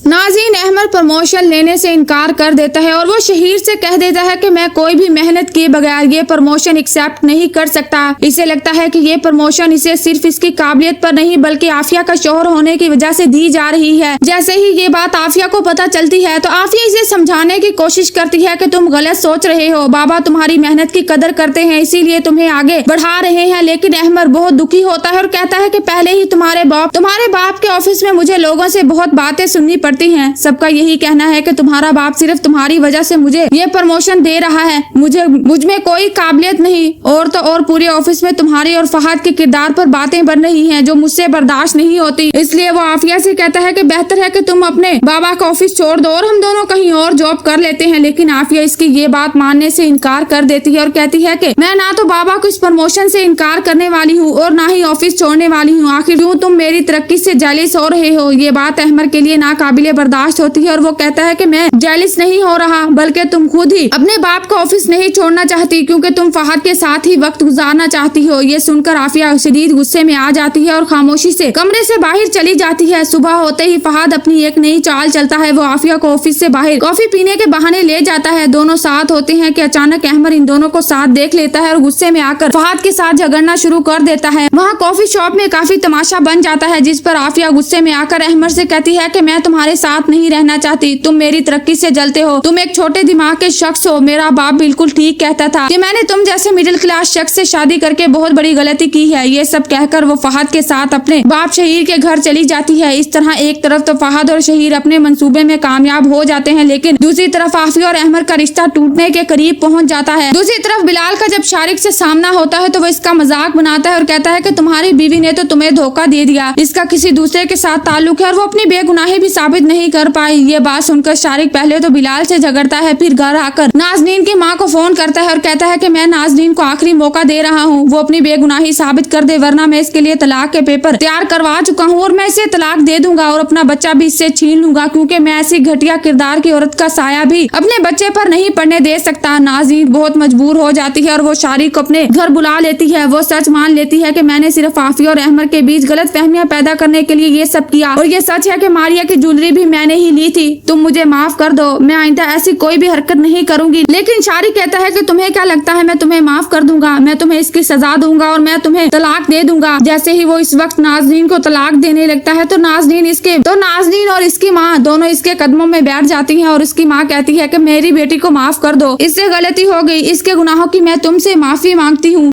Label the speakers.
Speaker 1: नाज़रीन, अहमद प्रमोशन लेने से इनकार कर देता है और वो शहीर से कह देता है कि मैं कोई भी मेहनत किए बगैर ये प्रमोशन एक्सेप्ट नहीं कर सकता। इसे लगता है कि ये प्रमोशन इसे सिर्फ इसकी काबिलियत पर नहीं बल्कि आफिया का शौहर होने की वजह से दी जा रही है। जैसे ही ये बात आफिया को पता चलती है तो आफिया इसे समझाने की कोशिश करती है कि तुम गलत सोच रहे हो, बाबा तुम्हारी मेहनत की कदर करते हैं इसीलिए तुम्हें आगे बढ़ा रहे हैं। लेकिन अहमद बहुत दुखी होता है और कहता है कि पहले ही तुम्हारे बाप के ऑफिस में मुझे लोगों से बहुत बातें सुननी पड़ती हैं। सबका यही कहना है कि तुम्हारा बाप सिर्फ तुम्हारी वजह से मुझे ये प्रमोशन दे रहा है, मुझ में कोई काबिलियत नहीं। और तो और पूरे ऑफिस में तुम्हारी और फहद के किरदार पर बातें बन रही हैं जो मुझसे बर्दाश्त नहीं होती। इसलिए वो आफिया से कहता है कि बेहतर है कि तुम अपने बाबा का ऑफिस छोड़ दो और हम दोनों कहीं और जॉब कर लेते हैं। लेकिन आफिया इसकी ये बात मानने से इनकार कर देती है और कहती है कि मैं ना तो बाबा को इस प्रमोशन से इनकार करने वाली हूँ और ना ही ऑफिस छोड़ने वाली हूँ। आखिर क्यों तुम मेरी तरक्की से जेलिस हो रहे हो? ये बात अहमद के लिए नाकाबिले बर्दाश्त होती है और वो कहता है कि मैं जेलिस नहीं हो रहा बल्कि तुम खुद ही अपने बाप का ऑफिस नहीं छोड़ना चाहती क्योंकि तुम फहद के साथ ही वक्त गुजारना चाहती हो। ये सुनकर आफिया शदीद गुस्से में आ जाती है और खामोशी से कमरे से बाहर चली जाती है। सुबह होते ही फहद अपनी एक नई चाल चलता है। वो आफिया को ऑफिस से बाहर कॉफी पीने के बहाने ले जाता है। दोनों साथ होते हैं कि अचानक अहमद इन दोनों को साथ देख लेता है और गुस्से में आकर फहद के साथ झगड़ना शुरू कर देता है। वहाँ कॉफी शॉप में काफी तमाशा बन जाता है जिस पर आफिया गुस्से में आकर अहमद से कहती है कि मैं तुम्हारे साथ नहीं रहना चाहती, तुम मेरी तरक्की से जलते हो, तुम एक छोटे दिमाग के शख्स हो। मेरा बाप बिल्कुल ठीक कहता था कि मैंने तुम जैसे मिडिल क्लास शख्स से शादी करके बहुत बड़ी गलती की है। ये सब कहकर वो फहद के साथ अपने बाप शहीर के घर चली जाती है। इस तरह एक तरफ तो फहद और शहीर अपने मंसूबे में कामयाब हो जाते हैं लेकिन दूसरी तरफ आफिया और अहमद का रिश्ता टूटने के करीब पहुंच जाता है। दूसरी तरफ बिलाल का जब शारिक से सामना होता है तो वो इसका मजाक बनाता है और कहता है कि तुम्हारी बीवी ने तो तुम्हें धोखा दे दिया, इसका किसी दूसरे के साथ ताल्लुक है और वो अपनी बेगुनाही भी साबित नहीं कर पाई। ये बात सुनकर शारिक पहले तो बिलाल से झगड़ता है, फिर घर आकर नाज़नीन की माँ को फोन करता है और कहता है कि मैं नाज़नीन को आखिरी मौका दे रहा हूँ, वो अपनी बेगुनाही साबित कर दे वरना मैं इसके लिए तलाक के पेपर तैयार करवा चुका हूँ और मैं इसे तलाक दे दूंगा और अपना बच्चा भी इससे छीन लूंगा क्योंकि मैं ऐसी घटिया किरदार की औरत का साया भी अपने बच्चे पर नहीं पड़ने दे सकता। नाज़नीन बहुत मजबूर हो जाती है और वो शारिक को अपने घर बुला लेती है। वो सच मान लेती है कि मैंने सिर्फ आफिया और अहमद के बीच गलत फहमियां पैदा करने के लिए ये सब किया और ये सच है कि मारिया की ज्वेलरी भी मैंने ही ली थी। तुम मुझे माफ कर दो, मैं आइंदा ऐसी कोई भी हरकत नहीं करूंगी। लेकिन शारिक कहता है कि तुम्हें क्या लगता है मैं तुम्हें माफ कर दूंगा? मैं तुम्हें इसकी सजा दूंगा और मैं तुम्हें तलाक दे दूंगा। जैसे ही वो इस वक्त नाज़नीन को तलाक देने लगता है तो नाज़नीन और इसकी माँ दोनों इसके कदमों में बैठ जाती हैं और उसकी माँ कहती है कि मेरी बेटी को माफ कर दो, इससे गलती हो गई, इसके गुनाहों की मैं तुमसे माफी मांगती हूँ।